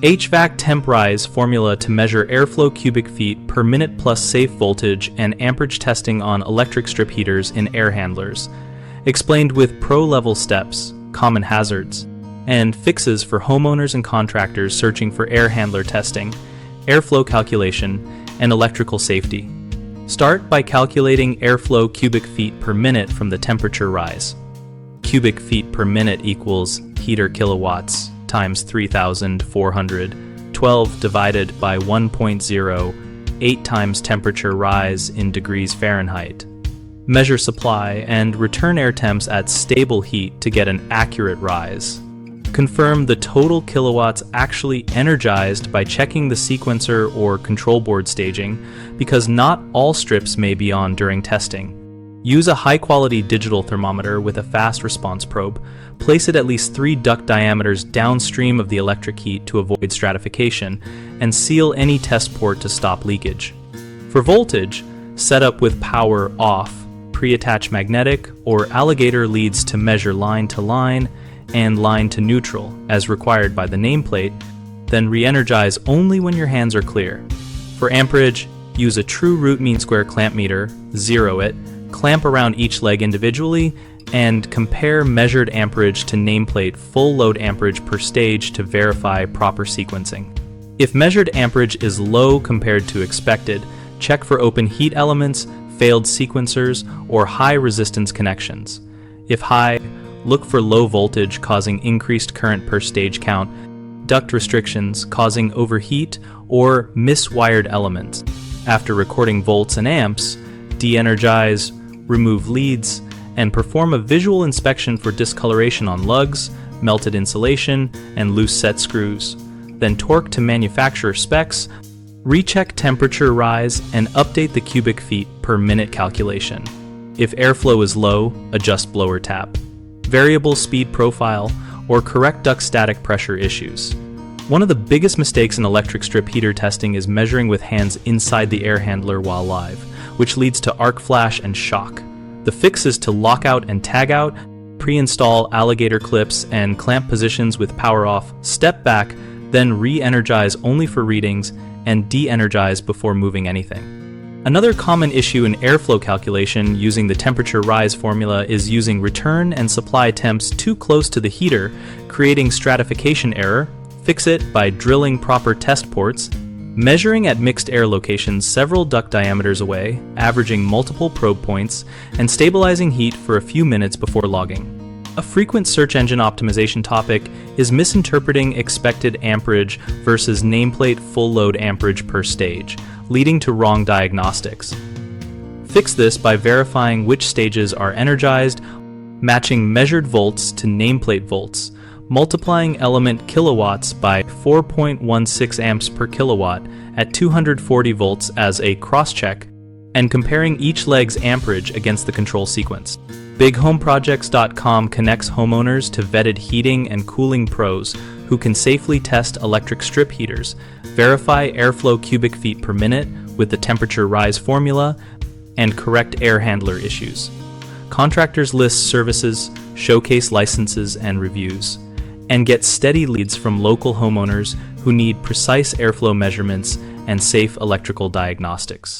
HVAC temp rise formula to measure airflow cubic feet per minute plus safe voltage and amperage testing on electric strip heaters in air handlers. Explained with pro-level steps, common hazards, and fixes for homeowners and contractors searching for air handler testing, airflow calculation, and electrical safety. Start by calculating airflow cubic feet per minute from the temperature rise. Cubic feet per minute equals heater kilowatts times 3,412 divided by 1.0, 8 times temperature rise in degrees Fahrenheit. Measure supply and return air temps at stable heat to get an accurate rise. Confirm the total kilowatts actually energized by checking the sequencer or control board staging, because not all strips may be on during testing. Use a high-quality digital thermometer with a fast response probe. Place it at least 3 duct diameters downstream of the electric heat to avoid stratification, and seal any test port to stop leakage. For voltage, set up with power off, preattached magnetic or alligator leads to measure line to line and line to neutral as required by the nameplate, then re-energize only when your hands are clear. For amperage, use a true root mean square clamp meter, zero it, clamp around each leg individually, and compare measured amperage to nameplate full load amperage per stage to verify proper sequencing. If measured amperage is low compared to expected, check for open heat elements, failed sequencers, or high resistance connections. If high, look for low voltage causing increased current per stage count, duct restrictions causing overheat, or miswired elements. After recording volts and amps, de-energize, remove leads, and perform a visual inspection for discoloration on lugs, melted insulation, and loose set screws. Then torque to manufacturer specs, recheck temperature rise, and update the cubic feet per minute calculation. If airflow is low, adjust blower tap, variable speed profile, or correct duct static pressure issues. One of the biggest mistakes in electric strip heater testing is measuring with hands inside the air handler while live, which leads to arc flash and shock. The fix is to lock out and tag out, pre-install alligator clips and clamp positions with power off, step back, then re-energize only for readings, and de-energize before moving anything. Another common issue in airflow calculation using the temperature rise formula is using return and supply temps too close to the heater, creating stratification error. Fix it by drilling proper test ports, measuring at mixed air locations several duct diameters away, averaging multiple probe points, and stabilizing heat for a few minutes before logging. A frequent search engine optimization topic is misinterpreting expected amperage versus nameplate full load amperage per stage, leading to wrong diagnostics. Fix this by verifying which stages are energized, matching measured volts to nameplate volts, multiplying element kilowatts by 4.16 amps per kilowatt at 240 volts as a cross-check, and comparing each leg's amperage against the control sequence. BigHomeProjects.com connects homeowners to vetted heating and cooling pros who can safely test electric strip heaters, verify airflow cubic feet per minute with the temperature rise formula, and correct air handler issues. Contractors list services, showcase licenses and reviews, and get steady leads from local homeowners who need precise airflow measurements and safe electrical diagnostics.